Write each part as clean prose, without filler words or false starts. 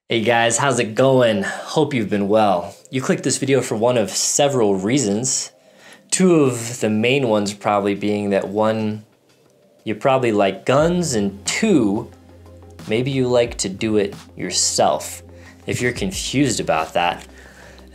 Hey guys, how's it going? Hope you've been well. You clicked this video for one of several reasons. Two of the main ones probably being that one, you probably like guns, and two, maybe you like to do it yourself. If you're confused about that,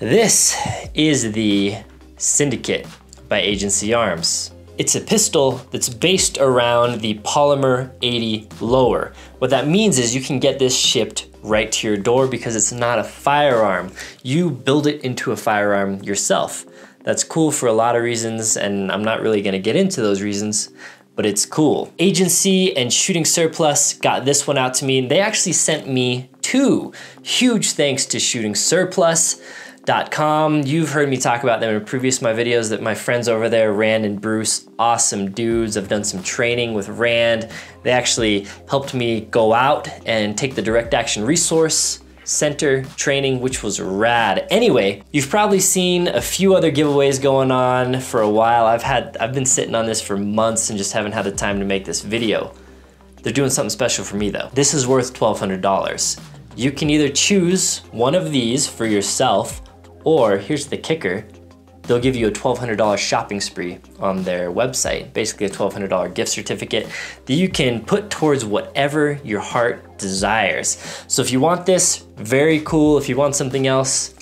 this is the Syndicate by Agency Arms. It's a pistol that's based around the Polymer80 lower. What that means is you can get this shipped right to your door because it's not a firearm. You build it into a firearm yourself. That's cool for a lot of reasons, and I'm not really gonna get into those reasons, but it's cool. Agency and Shooting Surplus got this one out to me, and they actually sent me two. Huge thanks to Shooting Surplus. You've heard me talk about them in previous my videos, that my friends over there, Rand and Bruce, awesome dudes. I've done some training with Rand. They actually helped me go out and take the direct action resource center training, which was rad. Anyway, you've probably seen a few other giveaways going on for a while. I've been sitting on this for months and just haven't had the time to make this video. They're doing something special for me though. This is worth $1,200. You can either choose one of these for yourself, or here's the kicker, they'll give you a $1,200 shopping spree on their website, basically a $1,200 gift certificate that you can put towards whatever your heart desires. So if you want this, very cool. If you want something else,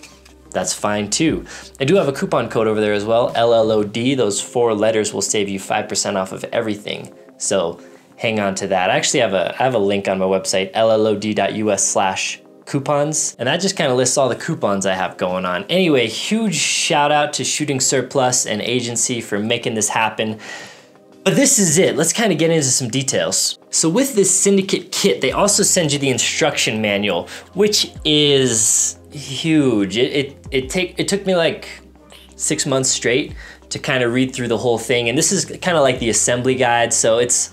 that's fine too. I do have a coupon code over there as well, LLOD. Those 4 letters will save you 5% off of everything. So hang on to that. I actually have a link on my website, LLOD.us/coupons, and that just kind of lists all the coupons I have going on. Anyway, huge shout out to Shooting Surplus and Agency for making this happen. But this is it. Let's kind of get into some details. So with this Syndicate kit, they also send you the instruction manual, which is huge. It took me like 6 months straight to kind of read through the whole thing, and this is kind of like the assembly guide, so it's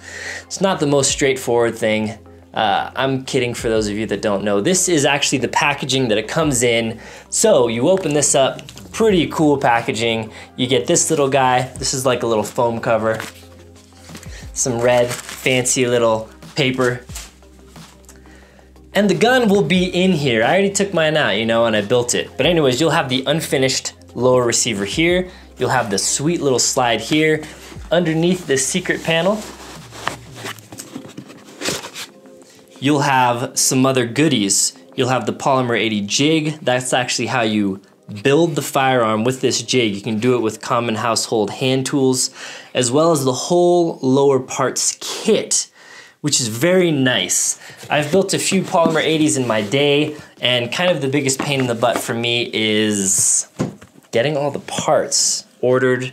not the most straightforward thing. I'm kidding for those of you that don't know. This is actually the packaging that it comes in. So you open this up, pretty cool packaging. You get this little guy. This is like a little foam cover. Some red, fancy little paper. And the gun will be in here. I already took mine out, you know, and I built it. But anyways, you'll have the unfinished lower receiver here. You'll have the sweet little slide here. Underneath this secret panel, you'll have some other goodies. You'll have the Polymer80 jig. That's actually how you build the firearm with this jig. You can do it with common household hand tools, as well as the whole lower parts kit, which is very nice. I've built a few Polymer80s in my day, and kind of the biggest pain in the butt for me is getting all the parts ordered.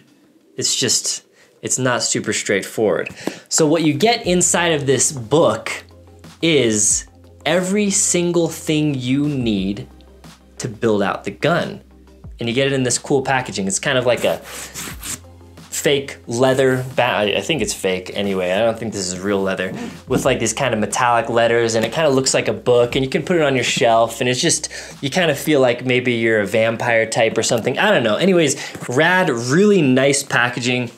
It's not super straightforward. So what you get inside of this book is every single thing you need to build out the gun. And you get it in this cool packaging. It's kind of like a fake leather, I think it's fake anyway, I don't think this is real leather, with like these kind of metallic letters, and it kind of looks like a book, and you can put it on your shelf, and it's just, you kind of feel like maybe you're a vampire type or something, I don't know. Anyways, rad, really nice packaging.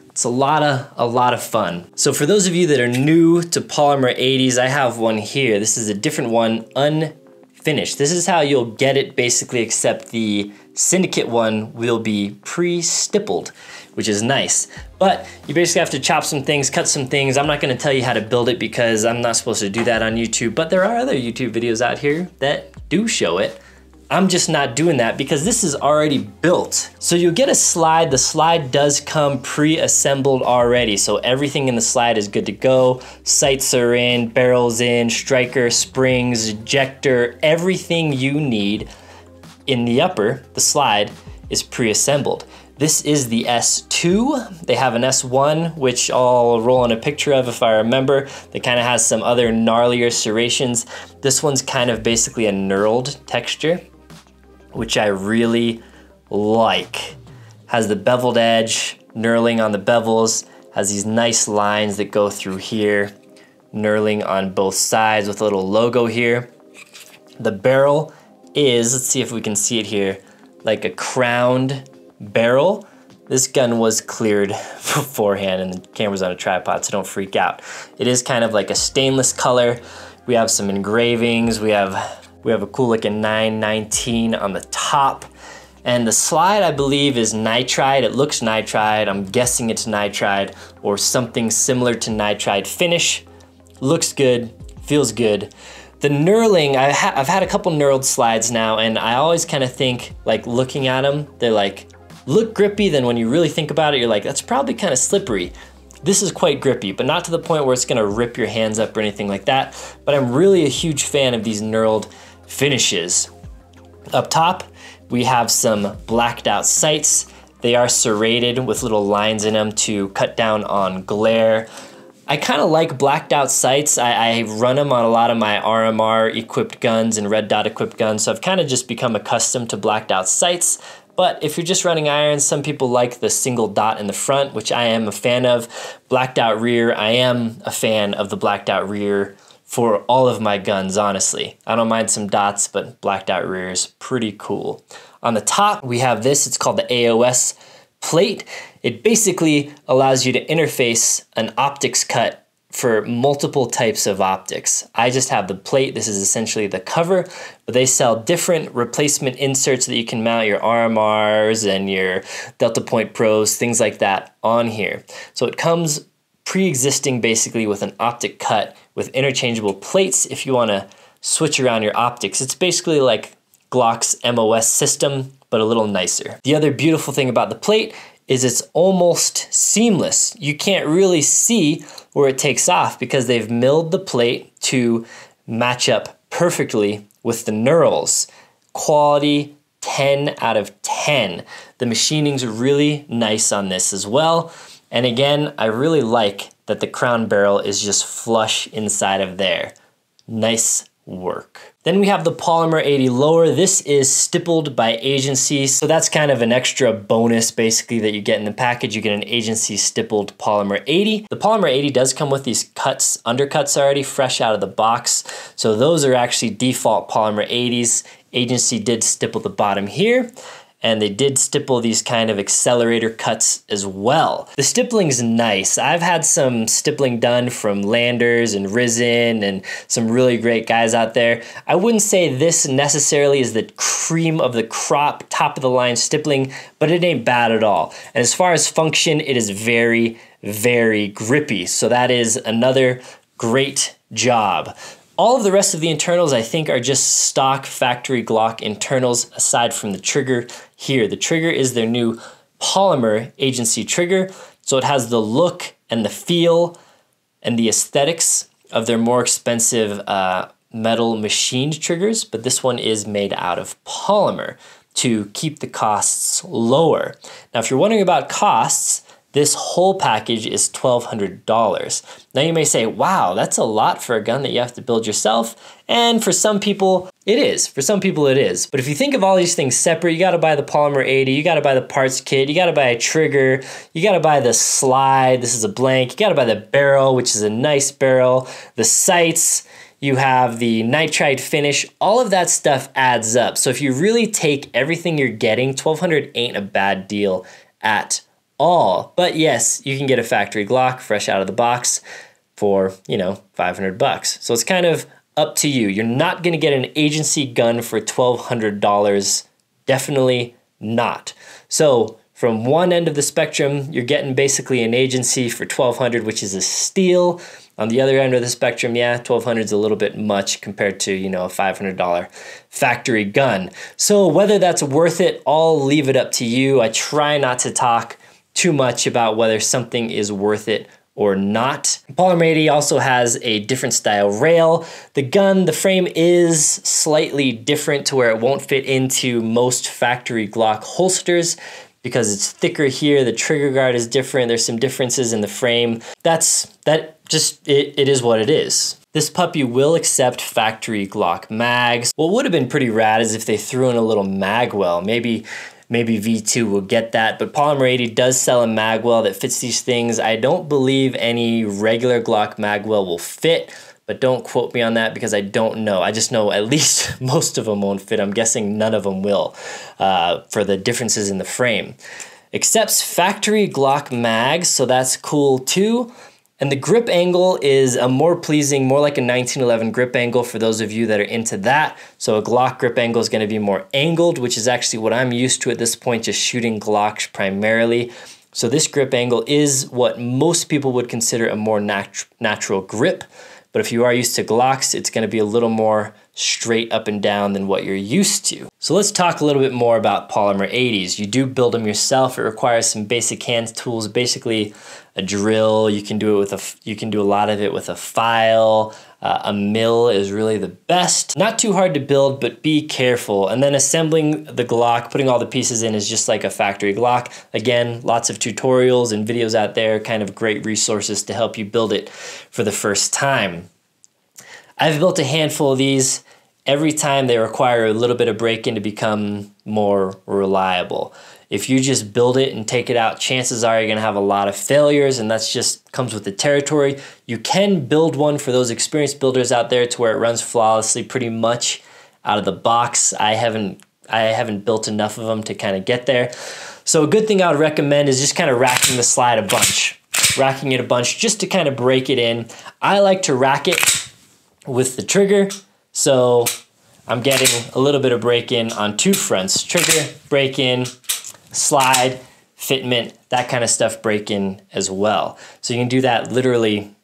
It's a lot of fun. So for those of you that are new to Polymer80s, I have one here. This is a different one, unfinished. This is how you'll get it basically, except the Syndicate one will be pre-stippled, which is nice. But you basically have to chop some things, cut some things. I'm not gonna tell you how to build it because I'm not supposed to do that on YouTube, but there are other YouTube videos out here that do show it. I'm just not doing that because this is already built. So you'll get a slide. The slide does come pre-assembled already. So everything in the slide is good to go. Sights are in, barrels in, striker, springs, ejector, everything you need in the upper, the slide, is pre-assembled. This is the S2. They have an S1, which I'll roll in a picture of if I remember. That kind of has some other gnarlier serrations. This one's kind of basically a knurled texture, which I really like. Has the beveled edge, knurling on the bevels, has these nice lines that go through here, knurling on both sides with a little logo here. The barrel is, let's see if we can see it here, like a crowned barrel. This gun was cleared beforehand, and the camera's on a tripod, so don't freak out. It is kind of like a stainless color We have some engravings. We have a cool looking 919 on the top. And the slide, I believe, is nitride. It looks nitride. I'm guessing it's nitride or something similar to nitride finish. Looks good, feels good. The knurling, I've had a couple knurled slides now, and I always kind of think, like, looking at them, they're like, look grippy, then when you really think about it, you're like, that's probably kind of slippery. This is quite grippy, but not to the point where it's gonna rip your hands up or anything like that. But I'm really a huge fan of these knurled finishes. Up top, we have some blacked out sights. They are serrated with little lines in them to cut down on glare. I kind of like blacked out sights. I run them on a lot of my RMR equipped guns and red dot equipped guns, so I've kind of just become accustomed to blacked out sights. But if you're just running irons, some people like the single dot in the front, which I am a fan of. Blacked out rear, I am a fan of the blacked out rear for all of my guns, honestly. I don't mind some dots, but blacked out rear is pretty cool. On the top, we have this, it's called the AOS plate. It basically allows you to interface an optics cut for multiple types of optics. I just have the plate. This is essentially the cover, but they sell different replacement inserts that you can mount your RMRs and your Delta Point Pros, things like that on here. So it comes pre-existing basically with an optic cut with interchangeable plates if you want to switch around your optics. It's basically like Glock's MOS system, but a little nicer. The other beautiful thing about the plate is it's almost seamless. You can't really see where it takes off because they've milled the plate to match up perfectly with the knurls. Quality 10 out of 10. The machining's really nice on this as well. And again, I really like that the crown barrel is just flush inside of there. Nice work. Then we have the Polymer80 lower. This is stippled by agency, so that's kind of an extra bonus basically that you get in the package. You get an agency stippled Polymer80. The Polymer80 does come with these undercuts already fresh out of the box, so those are actually default Polymer80s. Agency did stipple the bottom here, and they did stipple these kind of accelerator cuts as well. The stippling's nice. I've had some stippling done from Landers and Risen and some really great guys out there. I wouldn't say this necessarily is the cream of the crop, top of the line stippling, but it ain't bad at all. And as far as function, it is very, very grippy. So that is another great job. All of the rest of the internals I think are just stock factory Glock internals aside from the trigger here. The trigger is their new polymer agency trigger, so it has the look and the feel and the aesthetics of their more expensive metal machined triggers, but this one is made out of polymer to keep the costs lower. Now if you're wondering about costs, this whole package is $1,200. Now you may say, wow, that's a lot for a gun that you have to build yourself. And for some people, it is. For some people, it is. But if you think of all these things separate, you gotta buy the Polymer80, you gotta buy the parts kit, you gotta buy a trigger, you gotta buy the slide, this is a blank, you gotta buy the barrel, which is a nice barrel, the sights, you have the nitride finish, all of that stuff adds up. So if you really take everything you're getting, $1,200 ain't a bad deal at all. But yes, you can get a factory Glock fresh out of the box for, you know, $500. So it's kind of up to you. You're not gonna get an agency gun for $1,200. Definitely not. So from one end of the spectrum, you're getting basically an agency for $1,200, which is a steal. On the other end of the spectrum, yeah, $1,200 is a little bit much compared to, you know, a $500 factory gun. So whether that's worth it, I'll leave it up to you. I try not to talk too much about whether something is worth it or not. Polymer80 also has a different style rail. The gun, the frame is slightly different to where it won't fit into most factory Glock holsters because it's thicker here. The trigger guard is different. There's some differences in the frame. It is what it is. This puppy will accept factory Glock mags. What would have been pretty rad is if they threw in a little mag well. Maybe V2 will get that, but Polymer80 does sell a magwell that fits these things. I don't believe any regular Glock magwell will fit, but don't quote me on that because I don't know. I just know at least most of them won't fit. I'm guessing none of them will for the differences in the frame. Accepts factory Glock mags, so that's cool too. And the grip angle is a more pleasing, more like a 1911 grip angle for those of you that are into that. So a Glock grip angle is going to be more angled, which is actually what I'm used to at this point, just shooting Glocks primarily. So this grip angle is what most people would consider a more natural grip. But if you are used to Glocks, it's going to be a little more straight up and down than what you're used to. So let's talk a little bit more about Polymer 80s. You do build them yourself. It requires some basic hand tools, basically a drill. You can do it with you can do a lot of it with a file. A mill is really the best. Not too hard to build, but be careful. And then assembling the Glock, putting all the pieces in is just like a factory Glock. Again, lots of tutorials and videos out there, kind of great resources to help you build it for the first time. I've built a handful of these. Every time they require a little bit of break-in to become more reliable. If you just build it and take it out, chances are you're gonna have a lot of failures, and that's just comes with the territory. You can build one for those experienced builders out there to where it runs flawlessly pretty much out of the box. I haven't built enough of them to kind of get there. So a good thing I would recommend is just kind of racking the slide a bunch. Racking it a bunch just to kind of break it in. I like to rack it with the trigger. So I'm getting a little bit of break-in on two fronts. Trigger, break-in, slide, fitment, that kind of stuff break-in as well. So you can do that literally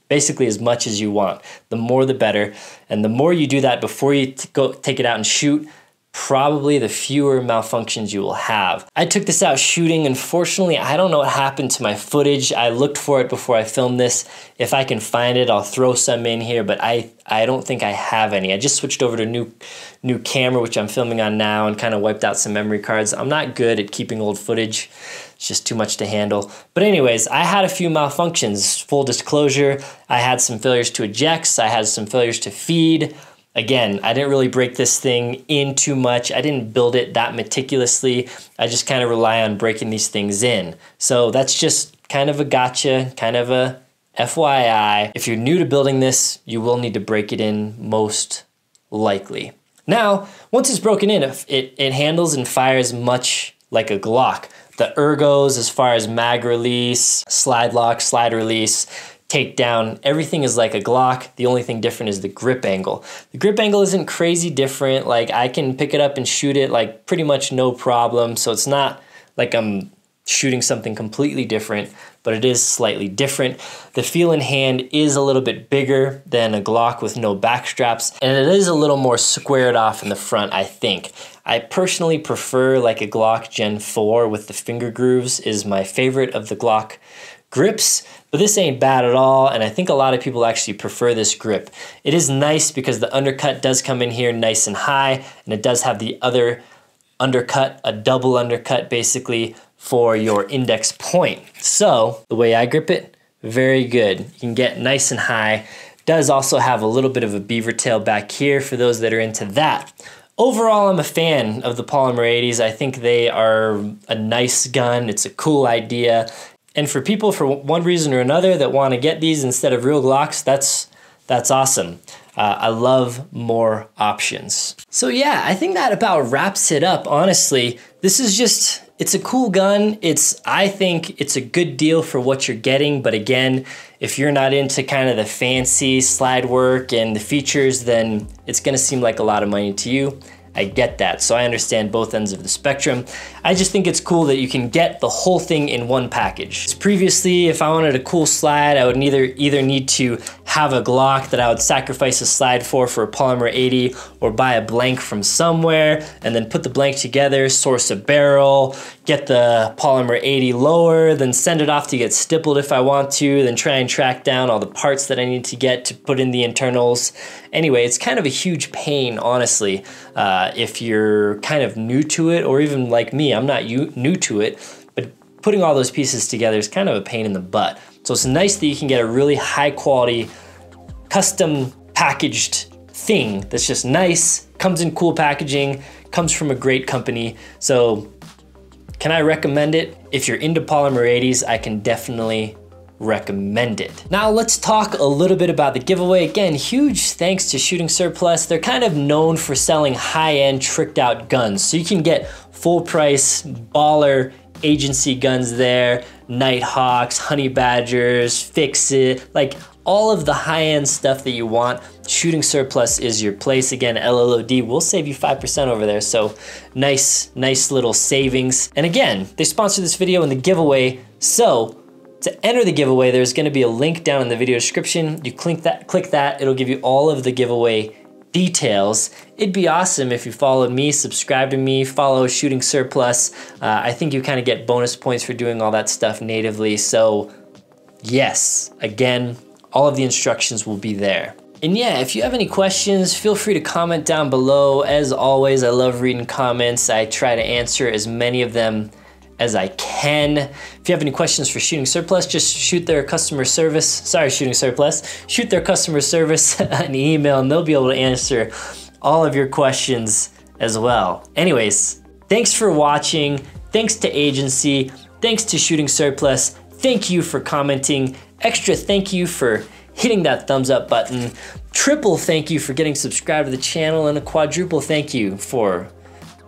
basically as much as you want. The more the better. And the more you do that before you go take it out and shoot, probably the fewer malfunctions you will have. I took this out shooting. Unfortunately, I don't know what happened to my footage. I looked for it before I filmed this. If I can find it, I'll throw some in here, but I don't think I have any. I just switched over to a new camera, which I'm filming on now, and kind of wiped out some memory cards. I'm not good at keeping old footage. It's just too much to handle. But anyways, I had a few malfunctions. Full disclosure, I had some failures to ejects. I had some failures to feed. Again, I didn't really break this thing in too much. I didn't build it that meticulously. I just kind of rely on breaking these things in. So that's just kind of a gotcha, kind of a FYI. If you're new to building this, you will need to break it in most likely. Now, once it's broken in, it handles and fires much like a Glock. The ergos, as far as mag release, slide lock, slide release, takedown, everything is like a Glock. The only thing different is the grip angle. The grip angle isn't crazy different. Like, I can pick it up and shoot it like pretty much no problem. So it's not like I'm shooting something completely different, but it is slightly different. The feel in hand is a little bit bigger than a Glock with no back straps, and it is a little more squared off in the front, I think. I personally prefer like a Glock Gen 4 with the finger grooves is my favorite of the Glock grips, but this ain't bad at all, and I think a lot of people actually prefer this grip. It is nice because the undercut does come in here nice and high, and it does have the other undercut, a double undercut basically, for your index point. So the way I grip it, very good. You can get nice and high. Does also have a little bit of a beaver tail back here for those that are into that. Overall, I'm a fan of the Polymer 80s. I think they are a nice gun. It's a cool idea. And for people, for one reason or another, that want to get these instead of real Glocks, that's awesome. I love more options. So yeah, I think that about wraps it up, honestly. This is just, it's a cool gun. I think it's a good deal for what you're getting, but again, if you're not into kind of the fancy slide work and the features, then it's gonna seem like a lot of money to you. I get that, so I understand both ends of the spectrum. I just think it's cool that you can get the whole thing in one package. Previously, if I wanted a cool slide, I would either need to have a Glock that I would sacrifice a slide for a Polymer 80, or buy a blank from somewhere, and then put the blank together, source a barrel, get the Polymer 80 lower, then send it off to get stippled if I want to, then try and track down all the parts that I need to get to put in the internals. Anyway, it's kind of a huge pain, honestly, if you're kind of new to it, or even like me, I'm not new to it, but putting all those pieces together is kind of a pain in the butt. So it's nice that you can get a really high quality, custom packaged thing that's just nice, comes in cool packaging, comes from a great company. So can I recommend it? If you're into Polymer 80s, I can definitely recommend it. Now let's talk a little bit about the giveaway. Again, huge thanks to Shooting Surplus. They're kind of known for selling high-end tricked out guns. So you can get full price baller agency guns there, Nighthawks, honey badgers, fix it, like all of the high-end stuff that you want. Shooting Surplus is your place. Again, LLOD will save you 5% over there, so nice little savings. And again, they sponsor this video in the giveaway, so to enter the giveaway, there's gonna be a link down in the video description. You click that, it'll give you all of the giveaway details. It'd be awesome if you followed me, subscribe to me, follow Shooting Surplus. I think you kind of get bonus points for doing all that stuff natively. So yes, again, all of the instructions will be there. And yeah, if you have any questions, feel free to comment down below. As always, I love reading comments. I try to answer as many of them as I can. If you have any questions for Shooting Surplus, just shoot their customer service, Shooting Surplus, shoot their customer service an email and they'll be able to answer all of your questions as well. Anyways, thanks for watching. Thanks to Agency. Thanks to Shooting Surplus. Thank you for commenting. Extra thank you for hitting that thumbs up button. Triple thank you for getting subscribed to the channel, and a quadruple thank you for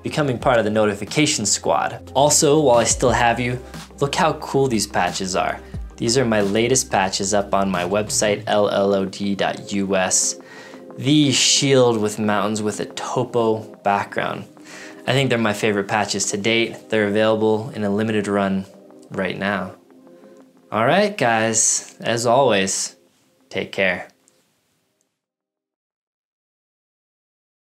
becoming part of the notification squad. Also, while I still have you, look how cool these patches are. These are my latest patches up on my website, LLOD.us. The shield with mountains with a topo background. I think they're my favorite patches to date. They're available in a limited run right now. All right, guys, as always, take care.